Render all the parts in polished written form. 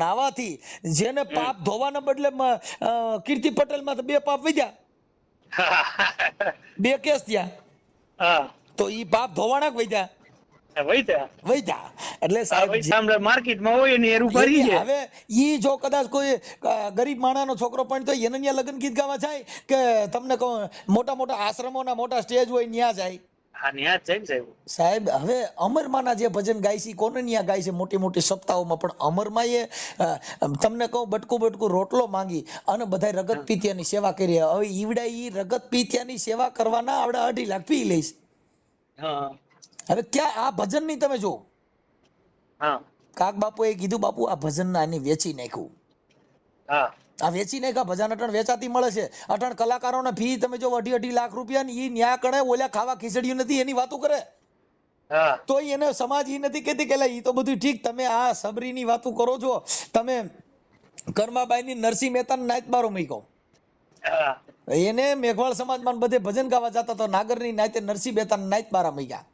નાવાથી જેને પાપ ધોવાના બદલે કીર્તિ પટેલ માં તો 2 પાપ વધ્યા, 2 કેસ થયા, હા તો ઈ પાપ ધોવાના જ વધ્યા. એટલે સાહેબ માર્કેટમાં હોય ને એરું ભરી છે. હવે ઈ જો કદાચ કોઈ ગરીબ માણાનો છોકરો પણ તો એને ત્યાં લગ્ન ગીત ગાવા જાય કે તમને કહું મોટા મોટા આશ્રમોના મોટા સ્ટેજ હોય ત્યાં જાય? હા ન્યા જ છે સાહેબ. હવે અમરમાના જે ભજન ગાય છે કોને ત્યાં ગાય છે મોટી મોટી સપ્તાહોમાં, પણ અમરમાં એ તમને કહું બટકું રોટલો માંગી અને બધા રગત પીત્યાની સેવા કરી. હવે ઈવડા ઈ રગત પીત્યાની સેવા કરવાના આવડા 2.5 લાખ પી લઈશ. હા હવે ક્યાં આ ભજન ની તમે જો હા કાક બાપુએ કીધું બાપુ આ ભજન ના આને વેચી નાખ્યું. હા આ વેચી નાખ્યા ભજન અટણ વેચાતી મળે છે. અટણ કલાકારોને ફી તમે જો 2.5 લાખ રૂપિયા ની ઈ ન્યા કણે ઓલા ખાવા ખીચડ્યું નથી એની વાતો કરે. હા તો એને સમાજ ઈ નથી કહેતી કે ઈ તો બધું ઠીક, તમે આ સબરીની વાતો કરો છો, તમે કર્માબાઈની નરસિંહ મહેતા નાયત બારો મૂક્યો. હા એને મેઘવાળ સમાજમાં બધે ભજન ગાવા જતા તો નાગરની નાયતે નરસિંહ મહેતા નાયત બારા મૂક્યા.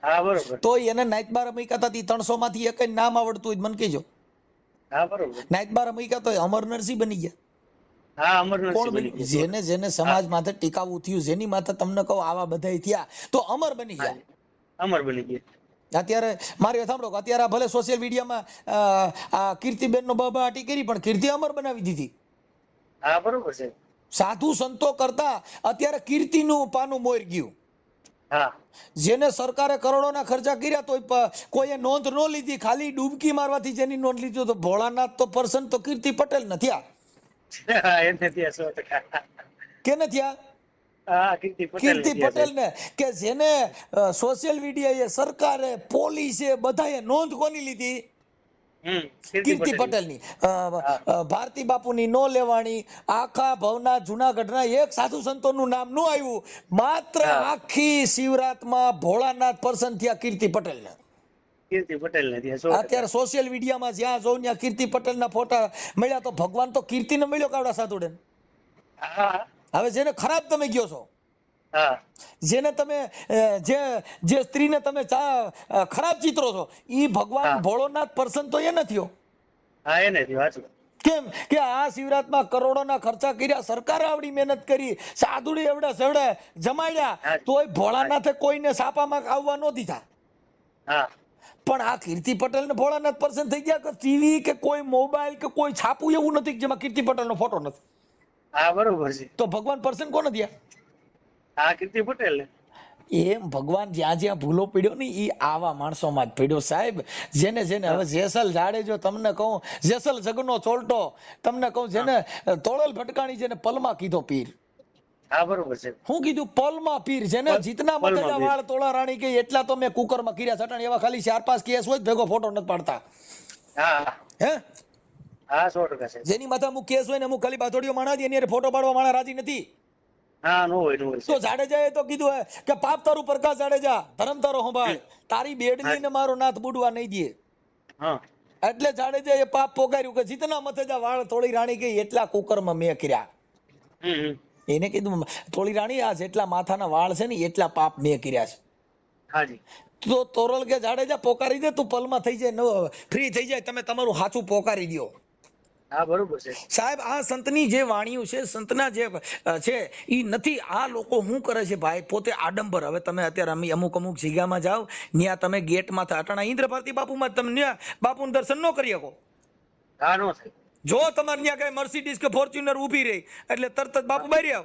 હા બરોબર. તો એને નાયત બારા મૂક્યા હતા 300 માંથી એક નામ આવડતું હોય મને કહેજો. હા બરોબર. નાયત બારા મૂક્યા તો અમર નરસિંહ બની ગયા. હા અમરનરસિંહ કોણ બની બની? ગયા. જેને સમાજ માથે ટીકાવું થયું, જેની માથે તમને કહું આવા બધા થયા તો અમર બની ગયા. અમર બની ગયા. અત્યારે મારી સાંભળો, અત્યારે ભલે સોશિયલ મીડિયામાં આ કીર્તિબેન નો બબાટી કરી પણ કીર્તિ અમર બનાવી દીધી. હા બરોબર છે. સાધુ સંતો કરતા અત્યારે કીર્તિનું પાનું મોર ગયું. હા જેને સરકારે કરોડોના ખર્ચા કર્યા તો કોઈએ નોંધ ન લીધી, ખાલી ડૂબકી મારવાથી જેની નોંધ લીધી તો ભોળાનાથ તો પર્સન તો કીર્તિ પટેલ ન થયા. એને ત્યાં 100%. કે ન થયા? હા કીર્તિ પટેલ ને કે જેને સોશિયલ મીડિયાએ, સરકારે, પોલીસે બધાએ નોંધ કોની લીધી? કીર્તિ પટેલ ની. ભારતી બાપુની નો લેવાણી, આખા ભવના જુનાગઢના એક સાધુ સંતોનું નામ નું આવ્યું, માત્ર આખી શિવરાતમાં ભોળાનાથ પર્સન થયા કીર્તિ પટેલ ને. કીર્તિ પટેલ ને ત્યાં 100%. અત્યારે સોશિયલ મીડિયામાં જ્યાં જોઉં ત્યાં કીર્તિ પટેલ ના ફોટા મળ્યા તો ભગવાન તો કીર્તિ ને મળ્યો કાવડા સાધુડે. હા હવે જેને ખરાબ તમે ગયો છો, હા જેને તમે જે સ્ત્રીને તમે ખરાબ ચિત્રો છો, ઈ ભગવાન ભોળોનાથ પર્સન તો એ નથી. હા એને વાંચું. કેમ કે આ શિવરાતમાં કરોડોના ખર્ચા કર્યા, સરકારે આવડી મહેનત કરી, સાધુડી એવડા સેવડે જમાડ્યા, તોય ભોળાનાથે કોઈને સાપામાં આવવા ન દીધા. હા પણ આ કીર્તિ પટેલ ને ભોળાનાથ પર્સન થઈ ગયા કે ટીવી કે કોઈ મોબાઈલ કે કોઈ છાપું એવું નથી જેમાં કીર્તિ પટેલ નો ફોટો નથી. હા બરોબર છે. તો ભગવાન પર્સન કોને થયા? હા કીર્તિ પટેલ ને. એમ ભગવાન જ્યાં જ્યાં ભૂલો પડ્યો ને એ આવા માણસોમાં જ પડ્યો સાહેબ. જેને હવે જેસલ જાડેજો તમને કહું, જેસલ જગનો ચોલટો તમને કહું, જેને તોળલ ભટકાણી જેને પલમાં કીધો પીર. હા બરોબર છે. હું કીધું પલમાં પીર, જેને જીતના મતેજા વાળ તોળા રાણી કે એટલા તો મેં કુકરમાં કર્યા છટાણ એવા ખાલી 4-5 કેસ હોય ભેગો ફોટો નથી પાડતા. હા હે હા 100% છે. જેની માથે અમુક કેસ હોય ને અમુક ખાલી બાથોડીઓ માણા દે એની ફોટો પાડવા માણા રાજી નથી. હા નો હોય તો જાડેજાએ તો કીધું કે પાપ તારું પ્રકાશ જાડેજા, ધર્મ તારો સંભાળ, તારી બેડલી ને મારો નાથ બુડવા નહીં દે. હા એટલે જાડેજાએ પાપ પોગાર્યું કે જીતના મથેજા વાળ તોળી રાણી ગઈ એટલા કુકરમાં મેં કર્યા. એને કીધું તોળી રાણી આ જેટલા માથાના વાળ છે ને એટલા પાપ મેં કર્યા છે. હાજી. તો તોરલ કે જાડેજા પોકારી દે, તું પલમાં થઈ જાય, ફ્રી થઈ જાય, તમે તમારું હાચું પોકારી દો. હા બરોબર છે સાહેબ. આ સંતની જે વાણીઓ છે, સંતના જે છે એ નથી. આ લોકો શું કરે છે ભાઈ, પોતે આડંબર. હવે તમે અત્યારે અમુક જગ્યામાં જાઓ, ત્યાં તમે ગેટમાં અટાણા ઇન્દ્ર ભારતી બાપુમાં તમે બાપુનું દર્શન ન કરી શકો. હા નો થાય. જો તમારે ત્યાં કઈ મર્સિડીઝ કે ફોર્ચ્યુનર ઊભી રહી એટલે તરત જ બાપુ બહાર આવ.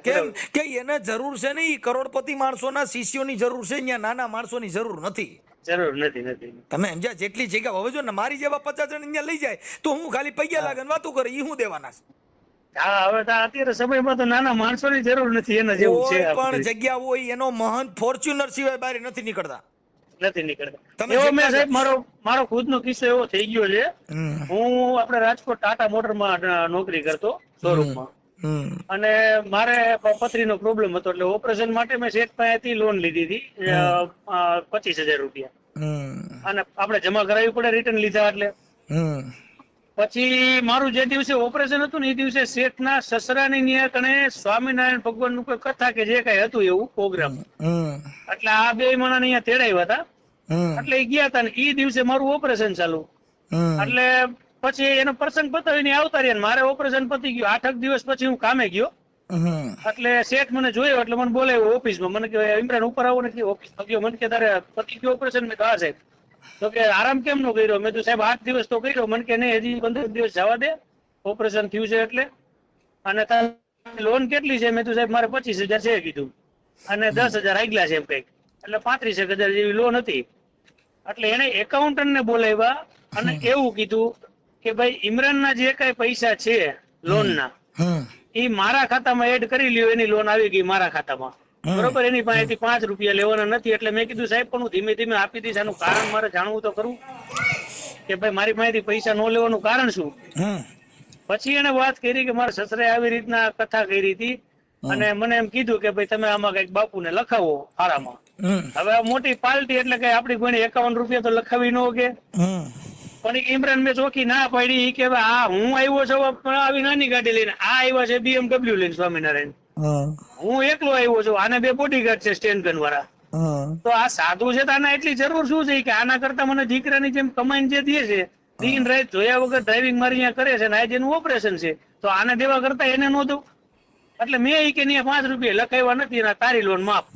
કેમ કે એને જરૂર છે ને, કરોડપતિ માણસોના શિષ્યોની જરૂર છે, અહીંયા નાના માણસોની જરૂર નથી. જરૂર નથી. તમે સમજ્યા? જેટલી જગ્યા હવે જો ને મારી જેવા 50 જણ અહીંયા લઈ જાય તો હું ખાલી પૈયા લાગે વાતો કરે, ઈ હું દેવાના છે? હા હવે અત્યારે સમયમાં તો નાના માણસોની જરૂર નથી, એના જેવું છે. કોઈ પણ જગ્યા હોય એનો મહંત ફોર્ચ્યુનર સિવાય બહાર નથી નીકળતા. એવો મેં સાહેબ મારો ખુદનો કિસ્સો એવો થઈ ગયો છે. હું આપણે રાજકોટ ટાટા મોટરમાં નોકરી કરતો શોરૂમમાં, અને મારે પથરીનો પ્રોબ્લેમ હતો એટલે ઓપરેશન માટે મેં શેઠ પાસેથી લોન લીધી હતી 25,000 રૂપિયા, અને આપણે જમા કરાવવી પડે રિટર્ન લીધા એટલે. પછી મારું જે દિવસે ઓપરેશન હતું ને એ દિવસે શેઠના સસરાની ન્યા કણે સ્વામિનારાયણ ભગવાનનું કોઈ કથા કે જે કઈ હતું એવું પ્રોગ્રામ, એટલે આ બે માણસ અહીંયા તેડાવ્યા હતા. એટલે એ ગયા હતા ને એ દિવસે મારું ઓપરેશન ચાલુ. એટલે પછી એનો પ્રસંગ પતાવીને આવતા રહ્યા. મારે ઓપરેશન પતી ગયું. 8 દિવસ પછી હું કામે ગયો. એટલે શેઠ મને જોયો એટલે મને બોલાવ્યો ઓફિસમાં. મને કે ઇમરાન ઉપર આવો ને ઓફિસમાં ગયો. મને કે તારે પતી ગયું ઓપરેશન? મેં કહા સાહેબ. તો કે આરામ કેમ નો કર્યો? મેં તો સાહેબ 8 દિવસ તો કર્યો. મને કે નહીં, હજી 15 દિવસ જવા દે, ઓપરેશન થયું છે એટલે. અને લોન કેટલી છે? મેં તો સાહેબ મારે 25,000 છે કીધું, અને 10,000 આગલા છે એમ કઈક, એટલે 35,000 જેવી લોન હતી. એટલે એને એકાઉન્ટન્ટ ને બોલાવ્યા અને એવું કીધું કે ભાઈ ઇમરાનના જે કઈ પૈસા છે લોનના એ મારા ખાતામાં એડ કરી લ્યો. એની લોન આવી ગઈ મારા ખાતામાં, બરોબર. એની પાસેથી 5 રૂપિયા લેવાના નથી. એટલે મેં કીધું સાહેબ પણ હું ધીમે ધીમે આપી દઈશ, આનું કારણ મારે જાણવું તો ખરું કે ભાઈ મારી પાસેથી પૈસા ન લેવાનું કારણ શું. પછી એને વાત કરી કે મારા સસરે આવી રીતના કથા કરી હતી અને મને એમ કીધું કે ભાઈ તમે આમાં કઈક બાપુને લખાવો ફાળામાં. હવે આ મોટી પાર્ટી એટલે કઈ આપડી કોઈને 51 રૂપિયા તો લખાવી ન કે. પણ ઇમરાન મેં ચોખ્ખી ના પાડી કે આ હું આવ્યો છું આવી નાની ગાડી લઈને, આ આવ્યા છે BMW લઈને સ્વામિનારાયણ, હું એકલો આવ્યો છું, આને 2 બોડીગાર્ડ છે સ્ટેન્ડ ગન વાળા. તો આ સાધુ છે તો આના એટલી જરૂર શું છે કે આના કરતા મને દીકરાની જેમ કમાઈને જે દે છે, દિન રાત જોયા વગર ડ્રાઇવિંગ મારી અહીંયા કરે છે, આજે એનું ઓપરેશન છે, તો આને દેવા કરતા એને ન દઉં. એટલે મેં એ કે 5 રૂપિયા લખાવ્યા નથી, એના તારી લોન માફ.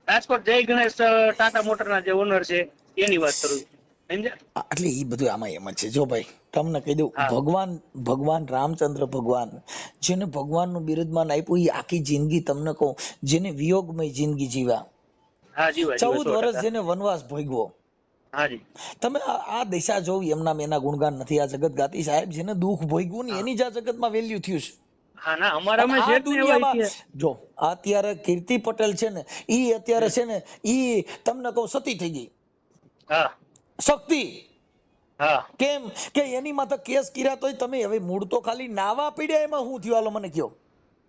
રાજકોટ જય ગણેશ ટાટા મોટરના જે ઓનર છે એની વાત કરું સમજ્યા. એટલે એ બધું આમાં એમ જ છે. જો ભાઈ તમને કહી દઉં, ભગવાન રામચંદ્ર ભગવાન જેને ભગવાનનું બિરુદમાન આપ્યું, એ આખી જિંદગી તમને કહું, જેને વિયોગમય જિંદગી જીવ્યા, 14 વર્ષ જેને વનવાસ ભોગવો. તમે આ દિશા જોવી, એમના એના ગુણગાન નથી. આ જગત ગાતી સાહેબ જેને દુઃખ ભોગવું ને એની જ આ જગતમાં વેલ્યુ થયું છે. જો અત્યારે કીર્તિ પટેલ છે ને, ઈ અત્યારે છે ને, ઈ તમને કહું સતી થઈ ગઈ. શક્તિ કેમ કે એની માથે કેસ કર્યા તોય તમે હવે મૂળ તો ખાલી નાવા પીડ્યા, એમાં શું થયું હાલો મને કયો?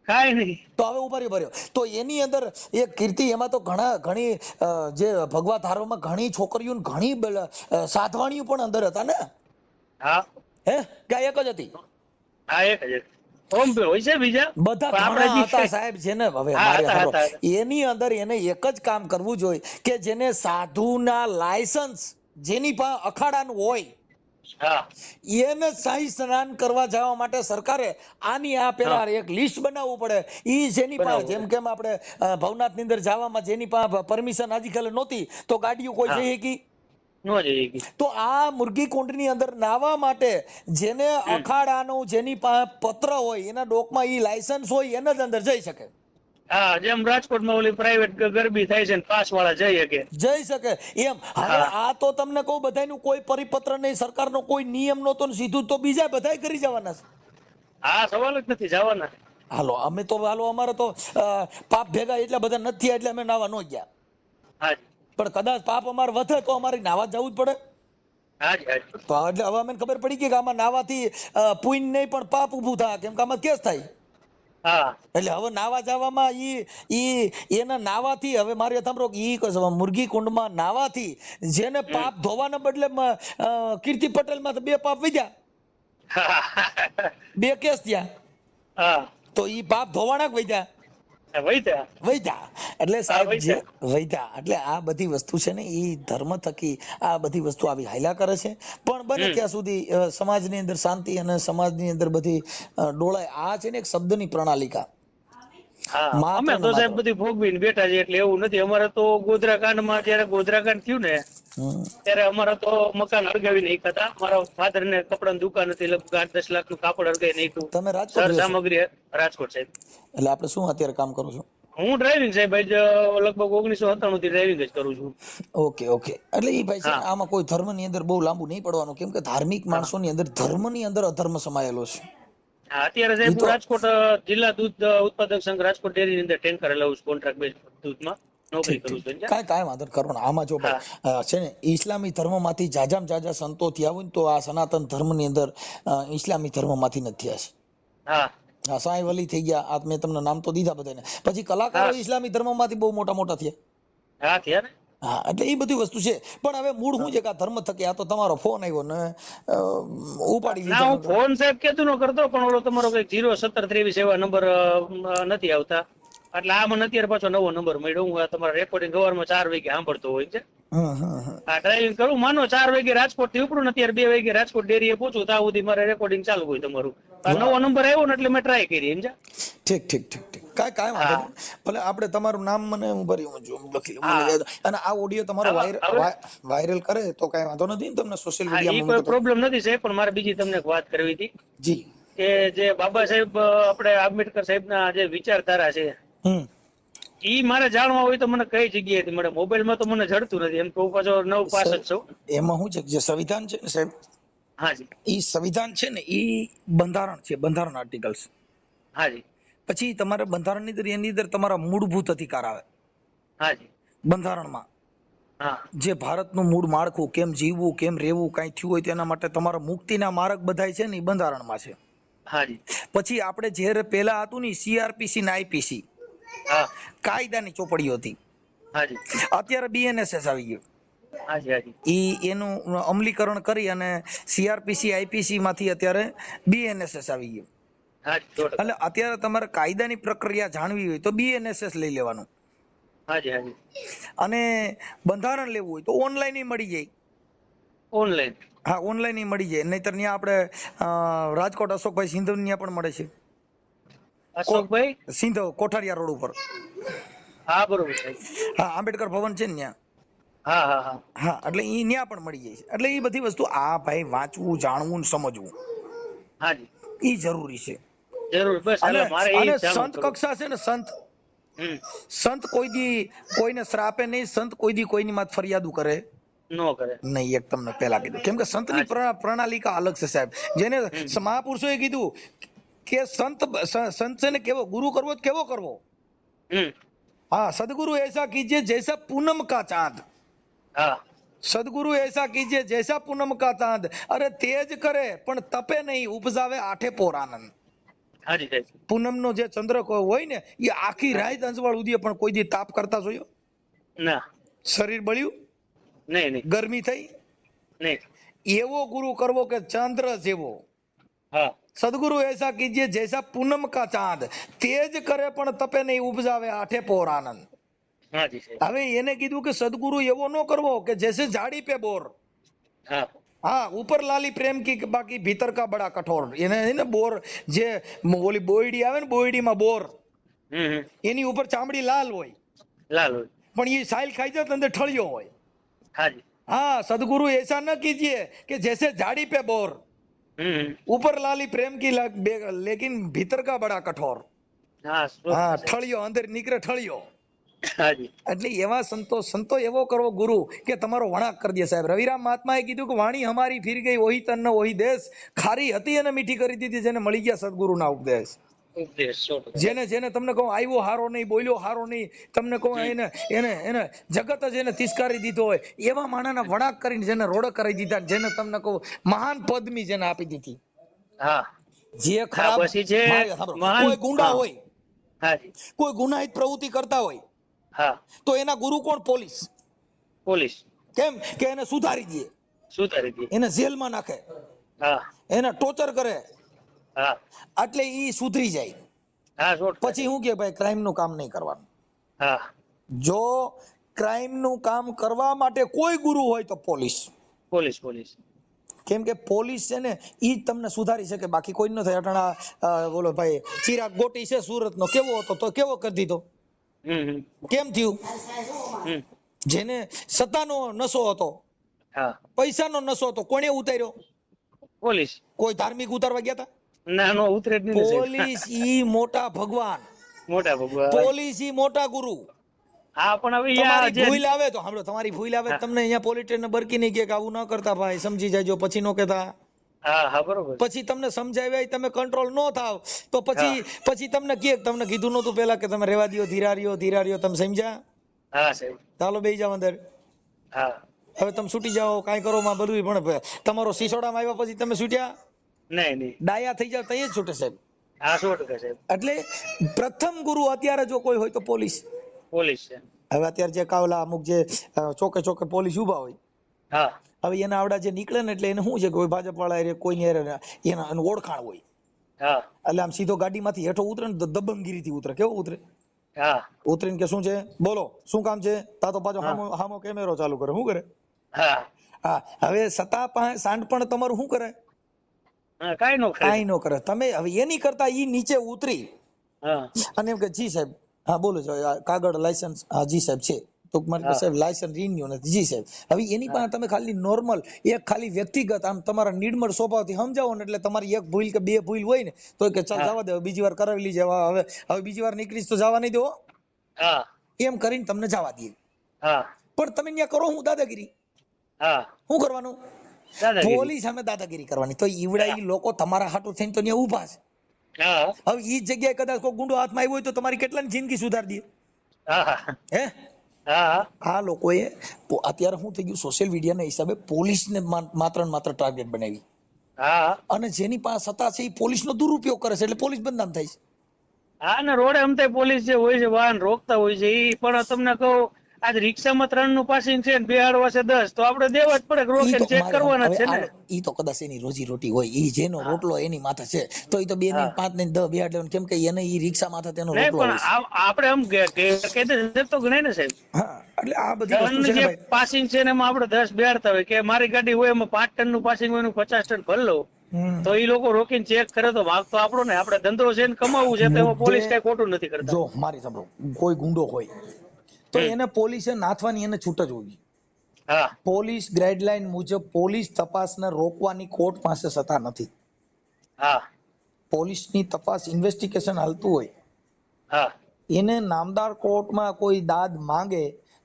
કાઈ નહીં. તો હવે ઉભા રહ્યો તો એની અંદર એક કીર્તિ, એમાં તો ઘણી જે ભગવા ધારોમાં ઘણી છોકરીઓ ઘણી સાધવાણીઓ પણ અંદર હતા ને. હે કે એક જ હતી? એક જ હોય છે, બીજા બધા ઘણા હતા સાહેબ છે ને. હવે એની અંદર એને એક જ કામ કરવું જોઈએ કે જેને સાધુના લાયસન્સ જેની પાસે અખાડાનું હોય એને શાહી સ્નાન કરવા જવા માટે સરકારે આની આ પેલા એક લિસ્ટ બનાવવું પડે. ઈ જેની પાસે, જેમ કેમ આપણે ભવનાથ ની અંદર જવામાં જેની પાસે પરમિશન આજકાલ નહોતી તો ગાડીઓ કોઈ જઈ શકી, તો આ મુરગી કુંડ ની અંદર નાવા માટે જેને અખાડાનું જેની પાસે પત્ર હોય, એના ડોકમાં ઈ લાયસન્સ હોય, એને જ અંદર જઈ શકે. જેમ રાજકોટમાં ઓલી પ્રાઇવેટ ગરબી થાય છે, પાસ વાળા જઈ શકે એમ. હવે આ તો તમને કહું, બધાનું કોઈ પરિપત્ર નહીં, સરકારનો કોઈ નિયમ નહોતો, સીધું તો બીજા બધા કરી જવાના છે. સવાલ જ નથી જવાના. હાલો અમે તો અમારે તો પાપ ભેગા એટલા બધા નથી થયા એટલે અમે નાવા ન ગયા. પણ કદાચ પાપ અમારે વધે તો અમારે નાવા જવું જ પડે. તો એટલે હવે અમને ખબર પડી ગઈ કે આમાં નાવાથી પુણ્ય નહીં પણ પાપ ઉભું થાય, કેમ કે આમાં કેસ થાય. એટલે હવે નાવા જવામાં એના નાવાથી, હવે મારી સાંભળો, ઈ મુરગી કુંડમાં નાવાથી જેને પાપ ધોવાના બદલે કીર્તિ પટેલ માં 2 પાપ વધ્યા, 2 કેસ થયા, તો ઈ પાપ ધોવાના વધ્યા. એટલે સાહેબ જે વૈધા, એટલે આ બધી વસ્તુ છે ને, એ ધર્મ થકી આ બધી વસ્તુ આવી હાલ્યા કરે છે. પણ બને ત્યાં સુધી સમાજની અંદર શાંતિ અને સમાજની અંદર બધી ડોળાય. આ છે ને એક શબ્દની પ્રણાલિકા. અમે તો સાહેબ બધી ભોગવીને બેઠા છે, એટલે એવું નથી. અમારે તો ગોધરાકાંડમાં જયારે ગોધરાકાંડ થયું ને ત્યારે અમારા તો મકાન હળગાવી નાખ્યા હતા. મારા ફાધર ને કપડાની દુકાન હતી, લગભગ 8-10 લાખ નું કાપડ હળગાવી નાખ્યું. તમે રાજકોટ સામગ્રી રાજકોટ સાહેબ. એટલે આપણે શું અત્યારે કામ કરો છો? હું ડ્રાઇવિંગ સાહેબ લગભગ 1997 થી ડ્રાઇવિંગ જ કરું છું. ઓકે. એટલે એ ભાઈ આમાં કોઈ ધર્મ ની અંદર બહુ લાંબુ નહીં પડવાનું, કેમ કે ધાર્મિક માણસો ની અંદર ધર્મ ની અંદર અધર્મ સમાયેલો છે. અત્યારે સાહેબ રાજકોટ જિલ્લા દૂધ ઉત્પાદક સંઘ રાજકોટ ડેરી ની અંદર ટેન્કર લઉં છું, કોન્ટ્રાક્ટ બેઝ દૂધમાં નોકરી કરું છું. કાંઈ વાંધો કરવાનો. આમાં જો છે ને, ઇસ્લામી ધર્મ માંથી જાજા સંતો થયા હોય ને, તો આ સનાતન ધર્મ ની અંદર ઇસ્લામી ધર્મ માંથી નથી થયા છે. સાંઈ વલી થઈ ગયા, આ મેં તમને નામ તો દીધા બધાને. પછી કલાકારો ઇસ્લામી ધર્મ માંથી બહુ મોટા થયા. એટલે એ બધી વસ્તુ છે. પણ હવે મૂળ શું છે કે આ ધર્મ થકી, આ તો તમારો ફોન આવ્યો ને ઉપાડી લીધો. હું ફોન સાહેબ કેતું નો કરતો, પણ ઓલો તમારો કઈક 01723 એવા નંબર નથી આવતા, એટલે આ મને અત્યારે પાછો નવો નંબર મળ્યો. હું તમારા રેકોર્ડિંગ સવારમાં 4 વાગે સાંભળતો હોય છે. ડ્રાઇવિંગ કરું, માનો 4 વાગે રાજકોટ થી ઉપડું ને અત્યારે 2 વાગે રાજકોટ ડેરીએ પહોંચું, ત્યાં સુધી મારે રેકોર્ડિંગ ચાલુ હોય તમારું. નવો નંબર આવ્યો ને એટલે મેં ટ્રાય કરી. સમજા? ઠીક ઠીક ઠીક ઠીક, કાંઈ વાંધો નહીં. ભલે આપણે તમારું નામ મને હું લખી લઉં, અને આ ઓડિયો તમારો વાયરલ કરે તો કાંઈ વાંધો નથી. તમને સોશિયલ મીડિયામાં કોઈ પ્રોબ્લેમ નથી સાહેબ, પણ મારે બીજી તમને એક વાત કરવી હતી. જી. કે જે બાબા સાહેબ આપણે આંબેડકર સાહેબના જે વિચારધારા છે, ઈ મારે જાણવા હોય તો મને કઈ જગ્યાએથી મળે? મોબાઈલમાં તો મને જડતું નથી, એમ તો પાછો 9 પાસ જ છું. એમાં શું છે, જે સંવિધાન છે ને સાહેબ, હાજી, ઈ સંવિધાન છે ને ઈ બંધારણ છે, બંધારણ આર્ટિકલ્સ. હાજી. પછી તમારે બંધારણની અંદર એની અંદર તમારા મૂળભૂત અધિકાર આવે. હાજી. બંધારણમાં જે ભારતનું મૂળ માળખું, કેમ જીવવું, કેમ રહેવું, કઈ થયું હોય તેના માટે તમારા મુક્તિના માર્ગ બધાય છે ને એ બંધારણમાં છે. હાજી. પછી આપણે જે પેલા હતું ને CRPC ને IPC કાયદાની ચોપડીઓ હતી. હાજી. અત્યારે BNSS આવી ગયું. હાજી. હાજી. ઈ એનું અમલીકરણ કરી અને CRPC IPC માંથી અત્યારે BNSS આવી ગયું. એટલે અત્યારે તમારે કાયદાની પ્રક્રિયા જાણવી હોય તો BNSS લઈ લેવાનું. હાજી. હાજી. અને બંધારણ લેવું હોય તો ઓનલાઈન મળી જાય. ઓનલાઈન? હા, ઓનલાઈન મળી જાય. નહીતર ત્યાં આપણે રાજકોટ અશોકભાઈ સિંધવ ત્યાં પણ મળે છે. અશોકભાઈ સિંધવ, કોઠારિયા રોડ ઉપર. હા, બરોબર છે. હા, આંબેડકર ભવન છે ને ત્યાં. હા હા હા હા, એટલે ઈ ત્યાં પણ મળી જાય છે. એટલે એ બધી વસ્તુ આ ભાઈ વાંચવું, જાણવું, સમજવું હાજી ઈ જરૂરી છે. જરૂર. બસ મારે અને સંત કક્ષા છે ને, સંત કોઈ દી કોઈને શ્રાપે નહીં, સંત કોઈ દી કોઈની માથે ફરિયાદો કરે ન કરે નહીં. એક તમને પહેલા કીધું, કેમ કે સંતની પ્રણાલિકા અલગ છે સાહેબ. જેને મહાપુરુષોએ કીધું કે સંત છે ને કેવો ગુરુ કરવો, કેવો કરવો? हाँ, सदगुरु ऐसा कीजिए जैसा पूनम का चांद. हाँ, सदगुरु ऐसा कीजिए जैसा पूनम का चांद. अरे तेज करे પણ તપે નહીં, ઉપજાવે આઠે પોર આનંદ. હાજી. પૂનમ નો જે ચંદ્ર હોય ને એ આખી રાત અંજવાળ ઉદય પણ કોઈ દી તાપ કરતા જોયો? ના. શરીર બળ્યું? નહીં. ગરમી થઈ? નહીં. એવો ગુરુ કરવો કે ચંદ્ર જેવો. હા. સદગુરુ ऐसा कीजिए जैसा पूनम का चांद. તેજ કરે પણ તપે નહીં, ઉપજાવે આઠે પોર આનંદ. હવે એને કીધું કે સદગુરુ એવો ન કરવો કે જैसे झाड़ी पे बोर. हाँ, ऊपर लाली प्रेम की बाकी भीतर का बड़ा कठोर. એને બોર જે ઓલી બોયડી આવે ને, બોયડીમાં બોર, એની ઉપર ચામડી લાલ હોય, પણ એ સાઈલ ખાઈ જાય તો અંદર ઠળિયો હોય. हाँ, सदगुरु ऐसा न कीजिए कि जैसे झाड़ी पे बोर, ऊपर लाली प्रेम की लेकिन भीतर का बड़ा कठोर. हाँ, ઠળિયો અંદર નીકળે, ઠળિયો. એટલે એવા સંતો એવો કરવો ગુરુ કે તમારો વણાક કરી દે સાહેબ. રવિરામ મહાત્માએ કીધું કે વાણી હમારી ફીર ગઈ, ઓહી તન ઓહી દેશ. ખારી હતી અને મીઠી કરી દીધી જેને મળી ગયા સદગુરુના ઉપદેશ. જેને તમને કહું આવ્યો હારો નહીં, બોલ્યો હારો નહીં, તમને કહું એને જગત જ એને તિસ્કારી દીધો હોય એવા માણાના વણાક કરીને જેને રોડ કરી દીધા, જેને તમને કહું મહાન પદમી જેને આપી દીધી. જે ખરાબ કોઈ ગુંડા હોય, કોઈ ગુનાહિત પ્રવૃત્તિ કરતા હોય તો એના ગુરુ કોણ? પોલીસ. કેમ કે એને સુધારી દે, એને જેલમાં નાખે, એને ટોર્ચર કરે, એટલે ઈ સુધરી જાય. પછી શું કે ભાઈ ક્રાઇમ નું કામ નહીં કરવાનું. જો ક્રાઇમ નું કામ કરવા માટે કોઈ ગુરુ હોય તો પોલીસ. કેમ કે પોલીસ છે ને ઈ તમને સુધારી શકે, બાકી કોઈ ન થાય. અટાણા બોલો ભાઈ ચિરાગ ગોટી છે સુરત નો, કેવો હતો તો કેવો કરી દીધો? કેમ થયું? જેને સત્તાનો નશો હતો, પૈસાનો નશો હતો, કોણે ઉતાર્યો? પોલીસ. કોઈ ધાર્મિક ઉતારવા ગયા હતા? ના, નો ઉતરે જ નહીં. પોલીસ ઈ મોટા ભગવાન, પોલીસ ઈ મોટા ગુરુ. તમારી ભૂલ આવે તો સાંભળો, તમારી ભૂલ આવે તમને અહીંયા પોલીસ ને બરકી નહીં કે આવું ન કરતા ભાઈ, સમજી જાજો, પછી નો કહેતા. પછી તમને સમજાવ્યા તમે કંટ્રોલ નો થાવ તો પછી તમને તમને કીધું નતું પેલા કે તમે રેવા દો, ધીરા રહ્યો. તમે સમજ્યા? ચાલો બેસી જાવ અંદર. હવે તમે છૂટી જાઓ, કાંઈ કરો માં બધું, પણ તમારો સિસોડામાં આવ્યા પછી તમે છૂટ્યા નહીં. ડાયા થઈ જાવ તઈ જ છૂટે સાહેબ. એટલે પ્રથમ ગુરુ અત્યારે જો કોઈ હોય તો પોલીસ છે. હવે અત્યારે જે કાવલા અમુક જે ચોકે પોલીસ ઉભા હોય, હવે એના આવડા જે નીકળે ને એટલે એને શું છે કે કોઈ ભાજપ વાળા કોઈ એના ઓળખાણ હોય, એટલે આમ સીધો ગાડીમાંથી હેઠો ઉતરે ને તો દબંગગીરીથી ઉતરે. કેવો ઉતરે? હા ઉતરીને કે શું છે બોલો, શું કામ છે, તા તો પાછો હામો કેમેરો ચાલુ કરે. શું કરે? હા હા, હવે સત્તા પાસે સાંડપણ તમારું શું કરે? કાંઈ ન કરે. તમે હવે એની કરતા ઈ નીચે ઉતરી અને એમ કે જી સાહેબ, હા બોલો કાગળ લાયસન્સ, હા જી સાહેબ છે, તો મારી પાસે લાયસન્સ રિન્યુ નથી, જી સાહેબ. હવે એની પાસે તમે ખાલી નોર્મલ એક ખાલી વ્યક્તિગત આમ તમારા નિર્મળ સ્વભાવથી સમજાવો ને એટલે તમારી એક ભૂલ કે બે ભૂલ હોય ને તો કે ચાલ જવા દે, બીજી વાર કરાવી લીજે, હવે બીજી વાર નીકળીશ તો જવા નહીં દેવો, એમ કરીને તમને જવા દે. પણ તમે ત્યાં કરો હું દાદાગીરી, શું કરવાનું? પોલીસ સામે દાદાગીરી કરવાની. તો ઈવડા ઈ લોકો તમારા હાટુ થઈને તો ત્યાં ઊભા છે. હવે ઈ જગ્યાએ કદાચ કોઈ ગુંડો હાથમાં આવ્યો હોય તો તમારી કેટલાની જિંદગી સુધારી દે? હે? આ લોકોએ અત્યારે શું થઈ ગયું, સોશિયલ મીડિયાના હિસાબે પોલીસને માત્ર ને માત્ર ટાર્ગેટ બનાવી. અને જેની પાસે સત્તા છે એ પોલીસનો દુરુપયોગ કરે છે એટલે પોલીસ બદનામ થાય છે. હા ને રોડે અમતે પોલીસ જે હોય છે વાહન રોકતા હોય છે ઈ પણ તમને કહું આજ રિક્ષામાં 3 નું પાસિંગ છે ને બેહાડવા છે 10 તો આપણે દેવા જ પડે, રોકે ચેક કરવાના છે ને. ઈ તો કદાચ એની રોજી રોટી હોય, ઈ જેનો રોટલો એની માથે છે તો ઈ તો 2 ને 5 ને 10 બેહાડ લેવાનું, કેમ કે એને ઈ રિક્ષા માથે તેનો રોટલો હોય છે. આપણે આમ ગેરકાયદેસર તો ગણાય ને સાહેબ. હા, એટલે આ બધી વસ્તુ છે ને ભાઈ, પાસિંગ છે ને એમાં આપણે 10 બેહાડતા હોય કે મારી ગાડી હોય એમાં 5 ટન નું પાસિંગ હોય એનું 50 ટન ભર લો તો ઈ લોકો રોકીને ચેક કરે તો વાગ તો આપણો ને, આપણે ધંધો છે ને કમાવું છે તો પોલીસ કઈ ખોટું નથી કરતા. જો મારી સાંભળો, કોઈ ગુંડો હોય તો એને પોલીસે નાથવાની એને છૂટ જ હોવી. પોલીસ ગાઈડલાઈન મુજબ પોલીસ તપાસને રોકવાની કોર્ટ પાસે સત્તા નથી. પોલીસની તપાસ ઇન્વેસ્ટિગેશન હાલતું હોય, એને નામદાર કોર્ટમાં કોઈ દાદ માંગે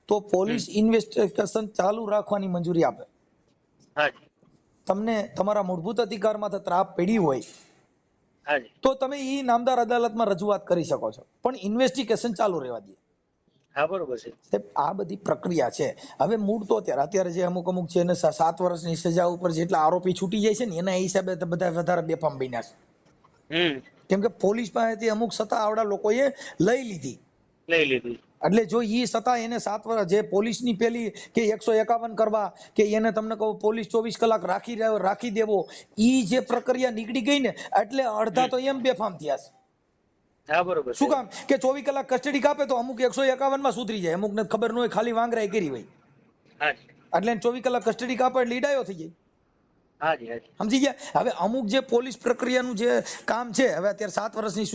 તો પોલીસ ઇન્વેસ્ટિગેશન ચાલુ રાખવાની મંજૂરી આપે. તમને તમારા મૂળભૂત અધિકારમાં ત્રાપ પડી હોય તો તમે ઈ નામદાર અદાલતમાં રજૂઆત કરી શકો છો, પણ ઇન્વેસ્ટિગેશન ચાલુ રહેવા દે. બરોબર છે. આ બધી પ્રક્રિયા છે. હવે મૂળ તો અત્યારે જે અમુક છે એને 7 વર્ષની સજા ઉપર જેટલા આરોપી છૂટી જાય છે ને એના હિસાબે બધા વધારે બેફામ બન્યા છે. કેમ કે પોલીસ પાસેથી અમુક સત્તા આવડા લોકોએ લઈ લીધી. એટલે જો ઈ સત્તા એને 7 વર્ષ જે પોલીસની પેલી કે 151 કરવા કે એને તમને કહું પોલીસ 24 કલાક રાખી દેવો, ઈ જે પ્રક્રિયા નીકળી ગઈ ને એટલે અડધા તો એમ બેફામ થયા છે. શું કામ કે 24 કલાક કસ્ટડી કાપે તો અમુક 151 માં સુધરી જાય, અમુક ને ખબર ન હોય ખાલી વાંગરાઈ કરી હોય એટલે 24 કલાક કસ્ટડી કાપે એટલે ઈડાયો થઈ જાય. સમજી ગયા? હવે અમુક જે પોલીસ પ્રક્રિયાનું જે કામ છે, હવે અત્યારે 7 વર્ષની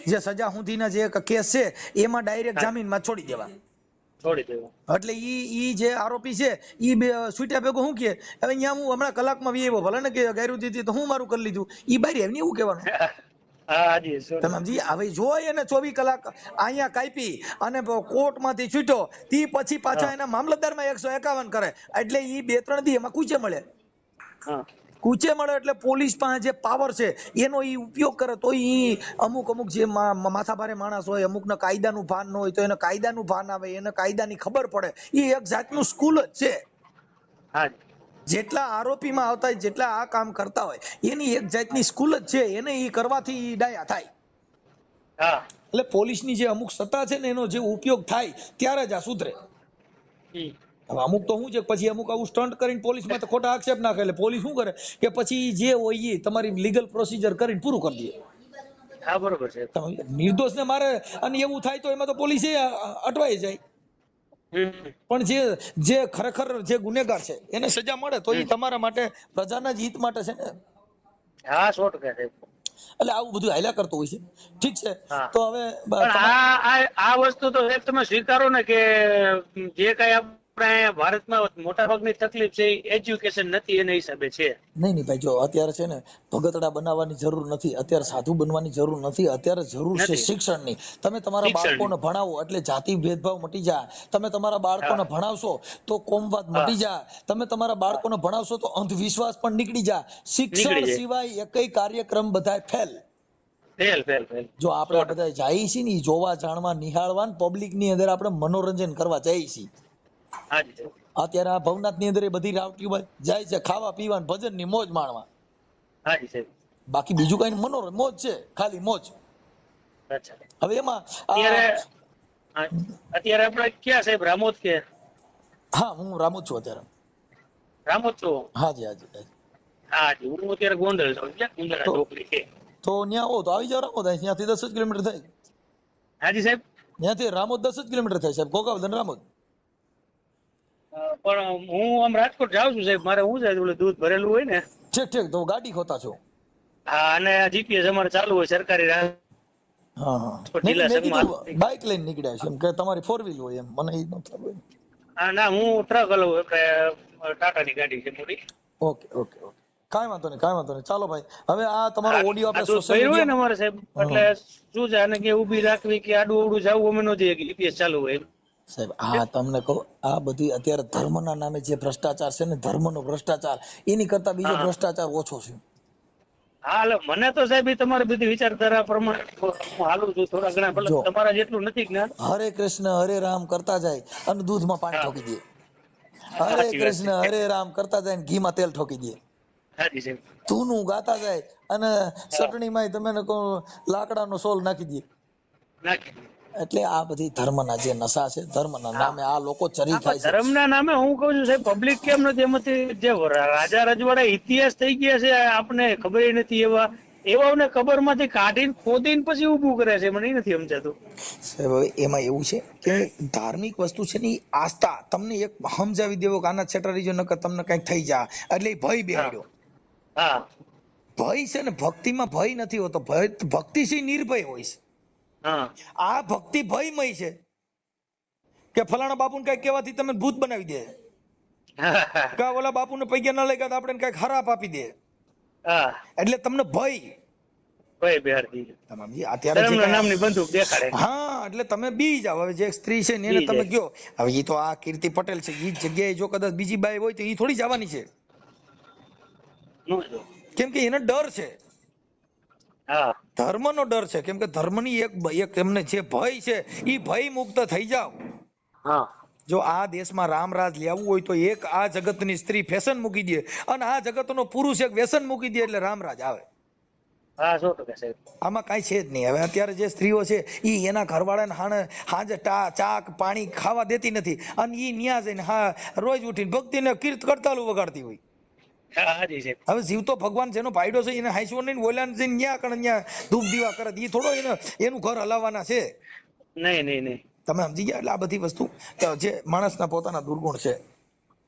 જે સજા સુધીના જે કેસ છે એમાં ડાયરેક્ટ જામીનમાં છોડી દેવા. એટલે ઈ જે આરોપી છે ઈ છૂટ્યા ભેગો શું કે હવે અહીંયા હું હમણાં કલાકમાં વી ભલે ને કે ગાયરું દીધી તો હું મારું કરી લીધું, ઈ બારી એમને એવું કહેવાનું. હવે જો એને 24 કલાક અહીંયા કાપી અને કોર્ટમાંથી છૂટ્યો તી પછી પાછા એના મામલતદારમાં 151 કરે એટલે ઈ 2-3 દી એમાં કૂચે મળે. એટલે પોલીસ પાસે જે પાવર છે એનો ઈ ઉપયોગ કરે તો ઈ અમુક જે માથાભારે માણસ હોય, અમુકને કાયદાનું ભાન ન હોય તો એને કાયદાનું ભાન આવે, એને કાયદાની ખબર પડે. ઈ એક જાતનું સ્કૂલ જ છે. જેટલા આરોપીમાં આવતા હોય, જેટલા આ કામ કરતા હોય એની એક જાતની સ્કૂલ જ છે, એને ઈ કરવાથી ડાયા થાય. એટલે પોલીસની જે અમુક સત્તા છે ને એનો જે ઉપયોગ થાય ત્યારે જ આ સુધરે. અમુક તો શું છે પછી અમુક આવું સ્ટન્ટ કરીને પોલીસમાં તો ખોટા આક્ષેપ નાખે એટલે પોલીસ શું કરે કે પછી જે હોય એ તમારી લીગલ પ્રોસિજર કરીને પૂરું કરી દે. બરોબર છે. નિર્દોષ ને મારે અને એવું થાય તો એમાં તો પોલીસ અટવાઈ જાય. પણ જે ખરેખર જે ગુનેગાર છે એને સજા મળે તો એ તમારા માટે પ્રજાના જ હિત માટે છે ને. 100% એટલે આવું બધું હાલ્યા કરતું હોય છે. ઠીક છે, તો હવે આ વસ્તુ તો તમે સ્વીકારો ને કે જે કઈ આપણે ભારતમાં મોટા ભાગની તકલીફ છે એજ્યુકેશન નથી એના હિસાબે છે. નહીં ભાઈ, જો અત્યારે છે ને ભગતડા બનાવવાની જરૂર નથી, અત્યારે સાધુ બનવાની જરૂર નથી, અત્યારે જરૂર છે શિક્ષણની. તમે તમારા બાળકોને ભણાવો એટલે જાતિ ભેદભાવ મટી જાય. તમે તમારા બાળકોને ભણાવશો તો કોમવાદ મટી જાય. તમે તમારા બાળકોને ભણાવશો તો અંધવિશ્વાસ પણ નીકળી જાય. શિક્ષણ સિવાય એકય કાર્યક્રમ બધાય ફેલ. જો આપણે બધા જઈએ છીએ ને જોવા જાણવા નિહાળવા પબ્લિક ની અંદર આપણે મનોરંજન કરવા જઈએ છીએ. અત્યારે આ ભવનાથ ની અંદર બધી રાવટીઓ જાય છે ખાવા પીવા ભજન ની મોજ માણવા. બાકી બીજું કઈ મોજ છે, ખાલી મોજ. હવે એમાં અત્યારે આપણે ક્યાં સાહેબ રામોદ કે? હા, હું રામોદ છું અત્યારે. રામોદ છો? હાજી. હું અત્યારે ગોંડલ છું. તો ત્યાં હો તો આવી જાવ રામોદ, ત્યાંથી 10 કિલોમીટર થાય. હાજી સાહેબ. ત્યાંથી રામોદ 10 જ કિલોમીટર થાય સાહેબ, ઘોઘાવદર રામોદ. પણ હું આમ રાજકોટ જાઉં છું સાહેબ, મારે શું છે ઓલું દૂધ ભરેલું હોય ને. ઠીક ઠીક, તો ગાડી ખોતા છો. હા, અને જીપીએસ અમારે ચાલુ હોય સરકારી હા હા, જિલ્લા મેં સંઘમાં. કીધું બાઇક લઈને નીકળ્યા છે એમ કે તમારી 4 વ્હીલ હોય એમ, મને એ ન ખબર. હા ના, હું ટ્રક હલાવું, એટલે ટાટાની ગાડી છે મોટી. ઓકે ઓકે ઓકે, કાંઈ વાંધો નહીં, કાંઈ વાંધો નહીં. ચાલો ભાઈ, હવે આ તમારો ઓડિયો આ આપણે દૂધ સોશિયલ ભર્યું હોય ને મીડિયામાં. અમારે સાહેબ, એટલે શું છે આને કે ઊભી રાખવી કે આડું અવડું જવું અમે નો જઈએ, જીપીએસ ચાલુ હોય એમ. સાહેબ આ તમને કહું, આ બધી અત્યારે ધર્મના નામે જે ભ્રષ્ટાચાર છે ને, ધર્મનો ભ્રષ્ટાચાર, એની કરતા બીજો ભ્રષ્ટાચાર ઓછો છે. હા, એટલે મને તો સાહેબ તમારી બધી વિચારધારા પ્રમાણે હું હાલું છું, થોડા ઘણા, ભલે તમારા જેટલું નથી જ્ઞાન. હરે કૃષ્ણ હરે રામ કરતા જાય અને દૂધમાં પાણી ઠોકી દે. હરે કૃષ્ણ હરે રામ કરતા જાય ને ઘીમાં તેલ ઠોકી દે. હાજી સાહેબ. ધૂનું ગાતા જાય અને ચટણીમાં તમે લાકડાનો સોલ નાખી દે. એટલે આ બધી ધર્મના જે નશા છે, ધર્મના નામે આ લોકો ચરી ખાય છે. ધર્મના નામે હું કહું છું સાહેબ, પબ્લિક કેમ નથી એમાંથી જે રાજા રજવાડા ઇતિહાસ થઈ ગયા છે, આપને ખબર નથી. એવાને કબરમાંથી કાઢીને ખોદીને પછી ઊભું કરે છે, મને નથી સમજાતું સાહેબ. હવે એમાં એવું છે કે ધાર્મિક વસ્તુ છે ને, આસ્થા તમને એક સમજાવી દેવો કે આના છેટા જો નકર તમને કઈક થઈ જાય, એટલે ભય બેહાડ્યો. હા, ભય છે ને, ભક્તિમાં ભય નથી હોતો. ભક્તિ છે નિર્ભય હોય છે. આ ભક્તિ ભયમય છે કે ફલાણા બાપુને કઈક કહેવાથી તમે ભૂત બનાવી દે, કે ઓલા બાપુને પૈયા ન લઈ ગયા આપણે કઈક ખરાબ આપી દે, એટલે તમને ભય બેહાડી અત્યારે નામની બંદૂક દેખાડે. હા, એટલે તમે બી જાવ. હવે જે સ્ત્રી છે ને એને તમે કયો, હવે એ તો આ કીર્તિ પટેલ છે, એ જગ્યાએ જો કદાચ બીજી બાઈ હોય તો એ થોડી જવાની છે, કેમ કે એને ડર છે. ધર્મનો ડર છે, કેમ કે ધર્મની એક એમને જે ભય છે એ ભય મુક્ત થઈ જાવ. જો આ દેશમાં રામરાજ લેવું હોય તો એક આ જગતની સ્ત્રી ફેશન મૂકી દે અને આ જગતનો પુરુષ એક વ્યસન મૂકી દે, એટલે રામરાજ આવે. આમાં કઈ છે જ નહીં. હવે અત્યારે જે સ્ત્રીઓ છે એ એના ઘરવાળાને હાજે ચા પાણી ખાવા દેતી નથી, અને એ ન્યા જઈને રોજ ઉઠીને ભક્તિને કીર્ત કરતાલું વગાડતી હોય. હવે જીવતો ભગવાન જેનો ભાઈડો છે એને હાઈસો નહીં, ઓલાને જઈને ન્યા કણ ન્યા ધૂપ દીવા કરે, એ થોડો એનું ઘર હલાવવાના છે. નહીં. તમે સમજી ગયા? એટલે આ બધી વસ્તુ જે માણસના પોતાના દુર્ગુણ છે.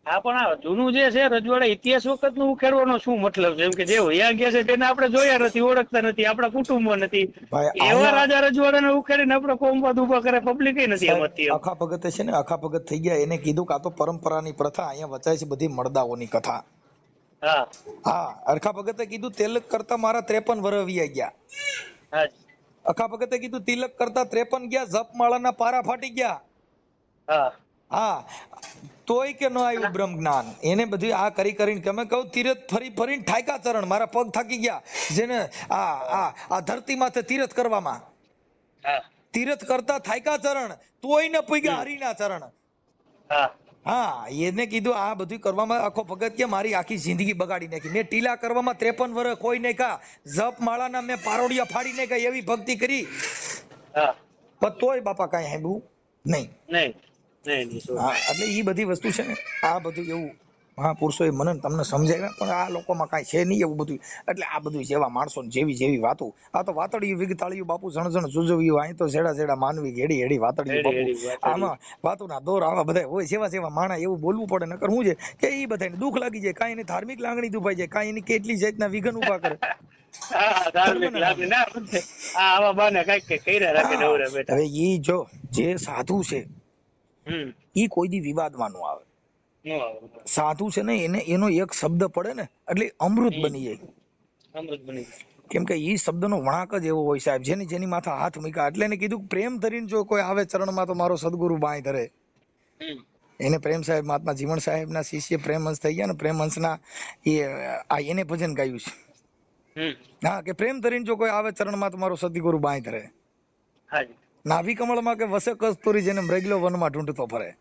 હા, પણ આ જૂનું જે છે રજવાડા ઇતિહાસ વખત નું ઉખેડવાનો શું મતલબ છે? એમ કે જે વયા ગયા છે તેને આપણે જોયા નથી, ઓળખતા નથી, આપણા કુટુંબમાં નથી, એવા રાજા રજવાડાને ઉખેડીને આપણે કોમવાદ ઉભા કરે, પબ્લિક નથી સમજતી. આખા ભગત છે ને, આખા ભગત થઈ ગયા, એને કીધું કે આ તો પરંપરાની પ્રથા, અહીંયા વચાય છે બધી મળદાઓની કથા. હા, અરખા ભગતે કીધું તિલક કરતા મારા 53 વર્ષ વી ગયા. અખા ભગતે કીધું તિલક કરતા 53 ગયા, જપમાળાના પારા ફાટી ગયા. હા, તોય કે ન આવ્યું બ્રહ્મ જ્ઞાન. એને બધું આ કરીને તમે કહું તીરથ ફરીને ઠાયકા ચરણ, મારા પગ થાકી ગયા. જેને આ ધરતી માથે તીરથ કરવામાં, તીરથ કરતા થાયકા ચરણ, તોય ન પૂગ્યા હરિના ચરણ. હા, એને કીધું આ બધું કરવામાં આખો ભગત કે મારી આખી જિંદગી બગાડી નાખી. મેં ટીલા કરવામાં 53 વર્ષ કોઈ નહીં કા, જપ માળાના મેં પારોડિયા ફાડી નાખ્યા, એવી ભક્તિ કરી, પણ તોય બાપા કઈ સાંભળ્યું નહીં. હા, એટલે એ બધી વસ્તુ છે ને, આ બધું એવું મહાપુરુષોએ મને તમને સમજાવ્યા, પણ આ લોકોમાં કઈ છે નહીં એવું બધું. એટલે આ બધું જેવા માણસો જેવી વાતો, આ તો વાતડિયું વિગતાળિયું બાપુ જણ જુજવ્યું, અહીં તો જેડા માનવી હેડી વાતડિયું બાપુ. આમાં વાતોના દોર આવા બધા હોય, જેવા માણા એવું બોલવું પડે, નકર શું છે કે એ બધાને દુઃખ લાગી જાય, કાંઈ એની ધાર્મિક લાગણી દુભાઈ જાય, કાંઈ એની કેટલી જાતના વિઘન ઉભા કરે. હવે ઈ જો જે સાધુ છે ઈ કોઈ દી વિવાદમાં ન આવે. સાધુ છે ને એનો એક શબ્દ પડે ને એટલે અમૃત બની જાય. કેમ કે ઈ શબ્દનો વણાક જ એવો હોય સાહેબ, જેની માથા હાથ મૂક્યા. એટલે એને કીધું પ્રેમ ધરીને જો કોઈ આવે ચરણમાં તો મારો સદગુરુ બાંય ધરે. એને પ્રેમ સાહેબ મહાત્મા જીવણ સાહેબના શિષ્ય પ્રેમહંસ થઈ ગયા ને, પ્રેમહંસના એને ભજન ગાયું છે. હા, કે પ્રેમ ધરીને જો કોઈ આવે ચરણમાં તો મારો સદગુરુ બાંય ધરે. નાભી કમળમાં કે વસે કસ્તુરી, જેને મૃગલો વનમાં ઢૂંઢતો ફરે.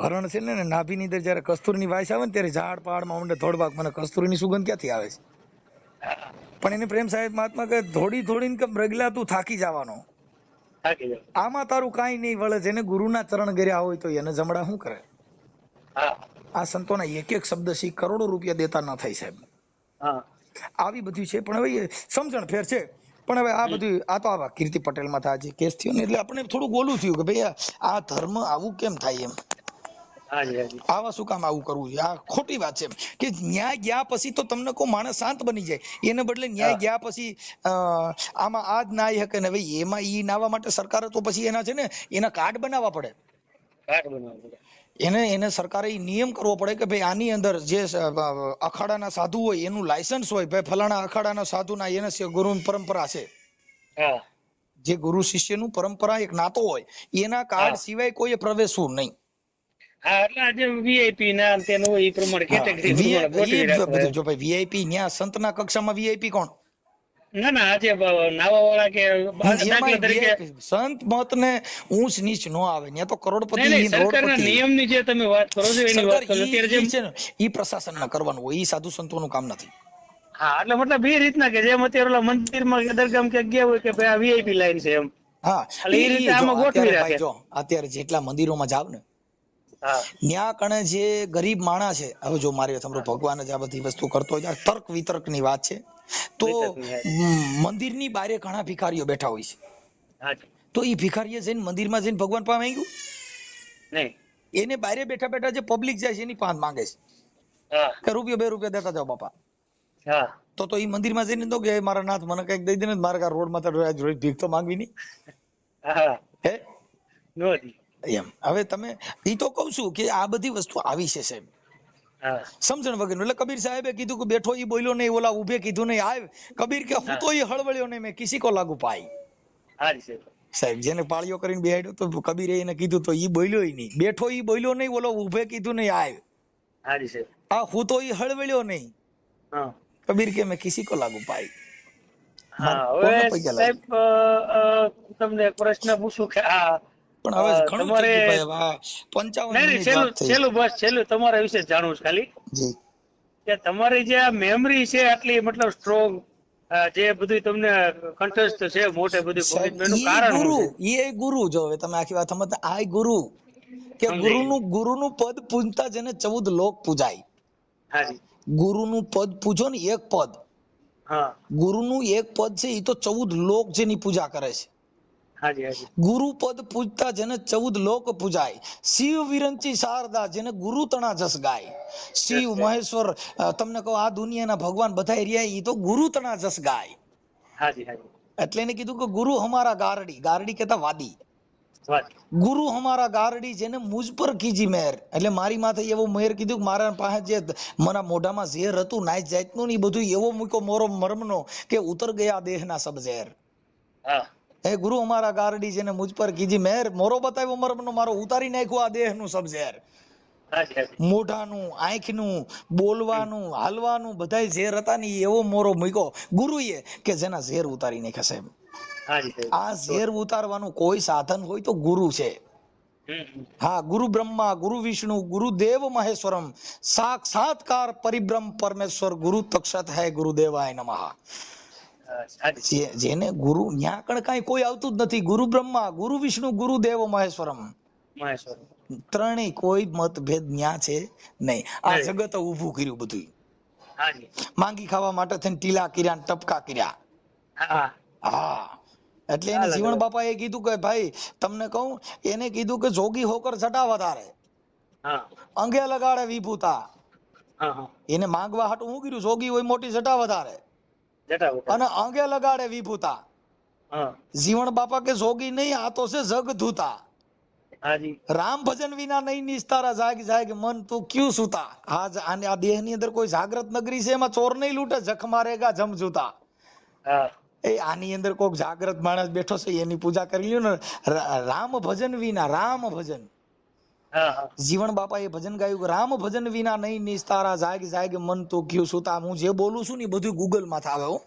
હરણ છે ને, નાભી ની અંદર જયારે કસ્તુરીની વાસ આવે ને ત્યારે ઝાડ પહાડમાં ઊંડે ધોડવાક, મને કસ્તુરીની સુગંધ ક્યાંથી આવે છે? પણ એને પ્રેમ સાહેબ મહાત્મા કે થોડીને કે મૃગલા તું થાકી જવાનો, આમાં તારું કાંઈ નહીં વળે. જેને ગુરુના ચરણ કર્યા હોય તો એને જમડા શું કરે? આ સંતોના એક શબ્દ સી કરોડો રૂપિયા દેતા ના થાય સાહેબ. આવી બધી છે, પણ હવે સમજણ ફેર છે. પણ હવે આ બધું આ તો આવા કીર્તિ પટેલમાં આ જે કેસ થયો ને એટલે આપણે થોડુંક ઓલું થયું કે ભાઈ આ ધર્મ આવું કેમ થાય એમ, આવા શું કામ આવું કરવું છે, આ ખોટી વાત છે કે ન્યાય ગયા પછી તો તમને કોઈ માણસ શાંત બની જાય, એને બદલે ન્યાય ગયા પછી આમાં આ જ નાય હકે ને ભાઈ એમાં ઈ નાવા માટે સરકારે તો પછી એના છે ને એના કાર્ડ બનાવવા પડે, એને સરકારે નિયમ કરવો પડે કે ભાઈ આની અંદર જે અખાડાના સાધુ હોય એનું લાયસન્સ હોય, ભાઈ ફલાણા અખાડાના સાધુના એને ગુરુ પરંપરા છે, જે ગુરુ શિષ્યનું પરંપરા એક નાતો હોય એના કાર્ડ સિવાય કોઈ પ્રવેશવું નહીં. જો ભાઈ વીઆઈપી ન્યા સંતના કક્ષામાં વીઆઈપી કોણ? ના ના આજે નાવાવાળા કે દાખલા તરીકે સંત મત ને ઊંચ નીચ નો આવે, ત્યાં તો કરોડપતિ સરકારના નિયમની જે તમે વાત કરો છો એની વાત કરો અત્યારે જે ઈ પ્રશાસનના કરવાનું હોય, ઈ સાધુ સંતોનું કામ નથી. હા એટલે મતલબ એ રીતના કે જેમ અત્યારે મંદિરમાં કે દરગામ કે ગયા હોય કે ભાઈ આ વીઆઈપી લાઈન છે એમ, હા એટલે એ રીતે આમાં ગોઠવી રાખે. જો અત્યારે જેટલા મંદિરોમાં જાવ ને ન્યા કણે જે ગરીબ માણસ છે, હવે જો મારી તમારો ભગવાન જ આ બધી વસ્તુ કરતો હોય, તર્ક વિતર્ક ની વાત છે, તો મંદિરની બારે ઘણા ભિખારીઓ બેઠા હોય છે, તો એ ભિખારીએ જઈને મંદિરમાં જઈને ભગવાન પાસે માંગ્યું નહીં, એને બારે બેઠા બેઠા જે પબ્લિક જાય છે એની પાસે માંગે છે કે રૂપિયો 2 રૂપિયા દેતા જાઓ બાપા, તો એ મંદિરમાં જઈને તો કે મારા નાથ મને કઈક દઈ દે ને, મારા રોડ માં રોજ ભીખ તો માંગવી નહીં હે એમ. હવે તમે ઈ તો કઉ છું કે આ બધી વસ્તુ આવી છે સાહેબ સમજણ વગર. એટલે કબીર સાહેબે કીધું કે બેઠો ઈ બોલ્યો નહીં, ઓલા ઉભે કીધું નહીં આવ, કબીર કે હું તો ઈ હળવળ્યો નહીં, મેં કિસી કો લાગુ પાઈ. સાહેબ જેને પાળીઓ કરીને બેહાડ્યો તો કબીરે એને કીધું તો ઈ બોલ્યો નહીં, બેઠો ઈ બોલ્યો નહીં, ઓલો ઉભે કીધું નહીં આવ, આ હું તો ઈ હળવળ્યો નહીં, કબીર કે મેં કિસી કો લાગુ પાઈ. સાહેબ તમને પ્રશ્ન પૂછું કે પણ હવે ઘણું છેલ્લું તમારા વિશે જાણવું છે ખાલી કે તમારી જે આ મેમરી છે આટલી મતલબ સ્ટ્રોંગ, જે બધું તમને કંઠસ્થ છે મોટે બધું એનું કારણ ગુરુ, એ ગુરુ જો હવે તમે આખી વાત સમજતા, આ ગુરુ કે ગુરુનું પદ પૂજતા જેને 14 લોક પૂજાય. ગુરુનું પદ પૂજો ને એક પદ, ગુરુનું એક પદ છે એ તો 14 લોક જેની પૂજા કરે છે. ગુરુ પદ પૂજતા જેને 14 લોક પૂજાય. શિવ વિરંચી શારદા જેને ગુરુ તણા જસ ગાય. શિવ મહેશ્વર તમને કહો આ દુનિયાના ભગવાન બધા રહ્યા એ તો ગુરુ તણા જસ ગાય. એટલે એને કીધું કે ગુરુ હમારા ગારડી, ગારડી કહેતા વાદી, ગુરુ હમારા ગારડી જેને મુજ પર કીજી મહેર, એટલે મારી માથે એવો મહેર કીધું કે મારા પાસે જે મારા મોઢામાં ઝેર હતું નાઈ જાતનું ને બધું એવો મૂક્યો મોરો મર્મનો કે ઉતર ગયા દેહના સબ ઝેર. હે ગુરુ અમારા ગારડી જેને મુજ પર કીજી મહેર, મોરો બતાવ્યો મર્મનો મારો ઉતારી નાખ્યો આ દેહનું સબ ઝેર. મોઢાનું, આંખનું, બોલવાનું, હાલવાનું બધાય ઝેર હતા ને એવો મોરો મૂક્યો ગુરુએ કે જેના ઝેર ઉતારી નાખ્યા સાહેબ. આ ઝેર ઉતારવાનું કોઈ સાધન હોય તો ગુરુ છે. હા, ગુરુ બ્રહ્મા, ગુરુ વિષ્ણુ, ગુરુ દેવ મહેશ્વરમ, સાક્ષાત્કાર પરિબ્રહ્મ પરમેશ્વર, ગુરુ તક્ષત હૈ ગુરુદેવાય નમઃ. જેને ગુરુ ન્યા કણ કઈ કોઈ આવતું જ નથી. ગુરુ બ્રહ્મા, ગુરુ વિષ્ણુ, ગુરુ દેવ મહેશ્વરમ, ત્રણેય કોઈ મતભેદ ન્યા છે નહીં. આ જગત ઉભું કર્યું બધું, માંગી ખાવા માટે થઈને ટીલા કર્યા, ટપકા કર્યા. હા, એટલે એને જીવણ બાપા એ કીધું કે ભાઈ તમને કહું, એને કીધું કે જોગી હોકર જટા વધારે, અંગે લગાડે વિભૂતા. એને માંગવા હાટું હું કર્યું, જોગી હોય મોટી જટા વધારે અને અંગે લગાડે વિભૂતા. જીવણ બાપા કે જોગી નહીં, આ તો છે જગ ધૂતા. રામ ભજન વિના નહીં નિસ્તારા, જાગ જાગ મન તું ક્યું સુતા. આ દેહ ની અંદર કોઈ જાગ્રત નગરી છે, એમાં ચોર નહીં લૂટે, જખ મારેગા જમજૂતા. એ આની અંદર કોઈક જાગ્રત માણસ બેઠો છે એની પૂજા કરી લ્યો ને. રામ ભજન વિના, રામ ભજન, જીવણ બાપા એ ભજન ગાયું કે રામ ભજન વિના નહીં નિસ્તારા, જાગ જાગ મન તું ક્યું સુતા. હું જે બોલું છું ને બધું ગૂગલ માં આવે હો.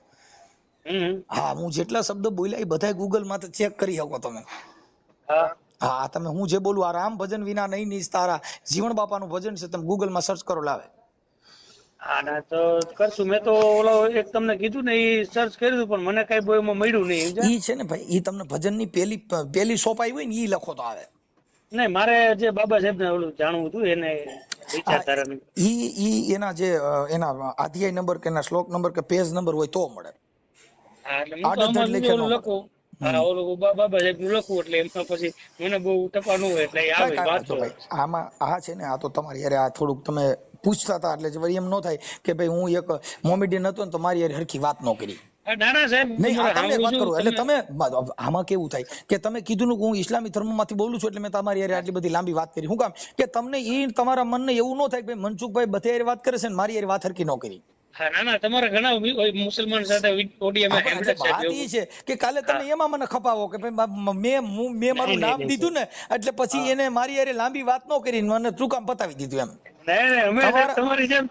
હા, હું જેટલા શબ્દ બોલ્યા એ બધા ગૂગલ માં ચેક કરી શકો તમે. હા, તમે હું જે બોલું આ રામ ભજન વિના નહીં નિસ્તારા, જીવણ બાપાનું ભજન છે, તમે ગૂગલ માં સર્ચ કરો લાવે. આના તો કરશું. મેં તો ઓલો એક તમને કીધું ને એ સર્ચ કર્યું પણ મને કઈ બોયમાં મળ્યું નહીં. ઈ છે ને ભાઈ, ઈ તમને ભજન ની પેલી સોપાઈ હોય ને ઈ લખો તો આવે. નહીં, મારે જે બાબા સાહેબ ને ઓલું જાણવું હતું એને વિચારધારા, ઈ એના જે એના અધ્યાય નંબર કે એના શ્લોક નંબર કે પેજ નંબર હોય તો મળે. હા એટલે હું તો આમાં બીજું ઓલું લખું. હા ઓલું બાબા સાહેબ નું લખું એટલે એમાં પછી મને બહુ ટપા ન હોય એટલે આવે વાંચો. આમાં આ છે ને આ તો તમારી યાર આ થોડુંક તમે પૂછતા હતા એટલે વળી એમ ન થાય કે ભાઈ હું એક મોમેડિયન હતો ને તો મારી યાર હરખી વાત ન કરી. નાના સાહેબ નહીં આ તમને વાત કરું એટલે તમે આમાં કેવું થાય કે તમે કીધું કે હું ઇસ્લામી ધર્મમાંથી બોલું છું એટલે મેં તમારી યાર આટલી બધી લાંબી વાત કરી. શું કામ કે તમને એ તમારા મનને એવું ન થાય કે ભાઈ મનસુખભાઈ બધે યાર વાત કરે છે ને મારી યાર વાત હરખી ન કરી. હા ના ના તમારા ઘણા મુસલમાન સાથે ઓડિયામાં વાત એ છે કે કાલે તમે એમાં મને ખપાવો કે ભાઈ મેં મારું નામ દીધું ને એટલે પછી એને મારી યાર લાંબી વાત ન કરી મને શું કામ પતાવી દીધું એમ.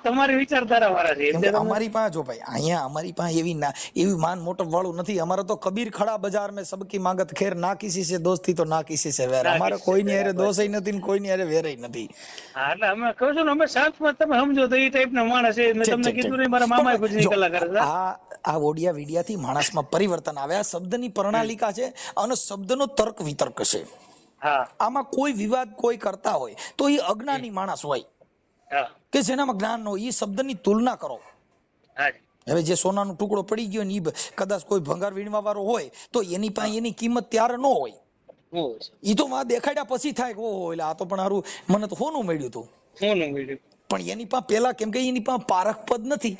તમારી વિચારધારા વાળા છે. અમારી પાસે જો ભાઈ અહીંયા અમારી પાસે એવી માન મોટપ વાળું નથી. અમારે તો કબીર ખડા બજાર મેં સબકી માંગત ખેર ના કિસી સે દોસ્તી તો ના કિસી સે વેર. અમારે કોઈની હારે દોષય નથી ને કોઈની હારે વેરય નથી. હા એટલે અમે કહું છું ને અમે શાંતમાં તમે સમજો તો એ ટાઈપના માણસ છે. મેં તમને કીધું નહીં મારા મામા ભજની કલાકાર હતા. આ ઓડિયા વિડિયાથી માણસમાં પરિવર્તન આવે. આ શબ્દની પ્રણાલિકા છે અને શબ્દનો તર્ક વિતર્ક છે. આમાં કોઈ વિવાદ કોઈ કરતા હોય તો એ અજ્ઞાની માણસ હોય કે જેનામાં જ્ઞાન ન હોય. એ શબ્દની તુલના કરો. હવે જે સોનાનો ટુકડો પડી ગયો ને એ કદાચ કોઈ ભંગાર વીણવા વાળો હોય તો એની પાસે એની કિંમત ત્યારે ન હોય. ઈ તો માં દેખાડ્યા પછી થાય કે ઓહો એટલે આ તો પણ હારું મને તો હોનું મળ્યું હતું. પણ એની પાસે પેલા કેમ કે એની પાસે પારખ પદ નથી.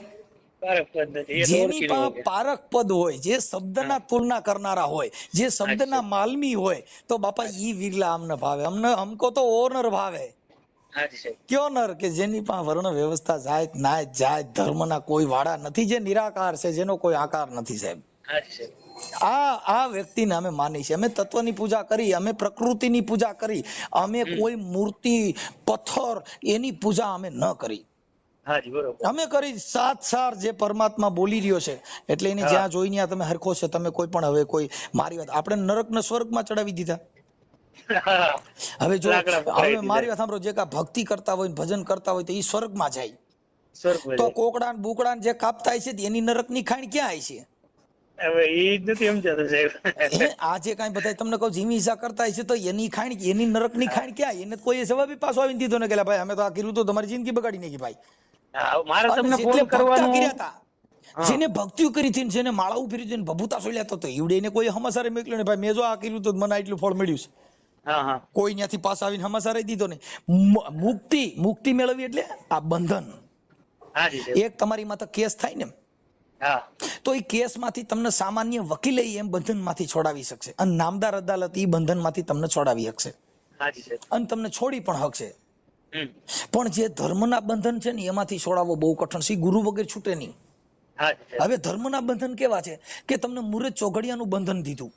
જેની પાસે પારખ પદ હોય, જે શબ્દના તુલના કરનારા હોય, જે શબ્દના માલમી હોય તો બાપા ઈ વિરલા અમને ભાવે. અમને હમકો તો ઓનર ભાવે. કયો નર કે જેની પાસે વર્ણ વ્યવસ્થા જાત નાત જાત ધર્મના કોઈ વાડા નથી, જે નિરાકાર છે, જેનો કોઈ આકાર નથી સાહેબ. આ વ્યક્તિને અમે માની છે. અમે તત્વની પૂજા કરી, અમે પ્રકૃતિની પૂજા કરી, અમે કોઈ મૂર્તિ પથ્થર એની પૂજા અમે ન કરી. અમે કરી સાર જે પરમાત્મા બોલી રહ્યો છે એટલે એને જ્યાં જોઈ ત્યાં તમે હરખો છે. તમે કોઈ પણ હવે કોઈ મારી વાત આપણે નરક ને સ્વર્ગમાં ચડાવી દીધા. હવે જો હવે મારી વાત સાંભળો, જે કા ભક્તિ કરતા હોય ભજન કરતા હોય તો એ સ્વર્ગમાં જાય. તો કોકડા ને બુકડા જે કાપતા છે એની નરક ની ખાણ ક્યાં આવી છે? હવે ઈ નથી સમજાતો સાહેબ. આ જે કાંઈ બધા તમને કહું જીમી હિસા કરતા છે તો એની ખાણ એની નરક ની ખાણ ક્યાં? એને કોઈ જવાબ પાછો આવીને દીધો ને કે ભાઈ અમે તો આ કર્યું તો તમારી જિંદગી બગાડી નાખી ભાઈ. મારે તમને ફોન કરવાનો જેને ભક્તિઓ કરી હતી, જેને માળાઓ ફેરી હતી, ભભૂતા સોલ્યા તો ઈવડે એને કોઈ હમાસારે મોકલ્યો ને ભાઈ મેં જો આ કર્યું તો મને આટલું ફળ મળ્યું છે. કોઈ ત્યાંથી પાસ આવીને હમાસારે દીધો ને. મુક્તિ મેળવી એટલે આ બંધન. એક તમારી માથે કેસ થાય ને તો એ કેસ માંથી તમને સામાન્ય વકીલ એમ બંધન માંથી છોડાવી શકશે અને નામદાર અદાલત એ બંધન માંથી તમને છોડાવી શકશે અને તમને છોડી પણ શકશે. પણ જે ધર્મના બંધન છે ને એમાંથી છોડાવવો બહુ કઠણ છે. ગુરુ વગર છૂટે નહીં. હવે ધર્મના બંધન કેવા છે કે તમને મુરત ચોઘડિયાનું બંધન દીધું.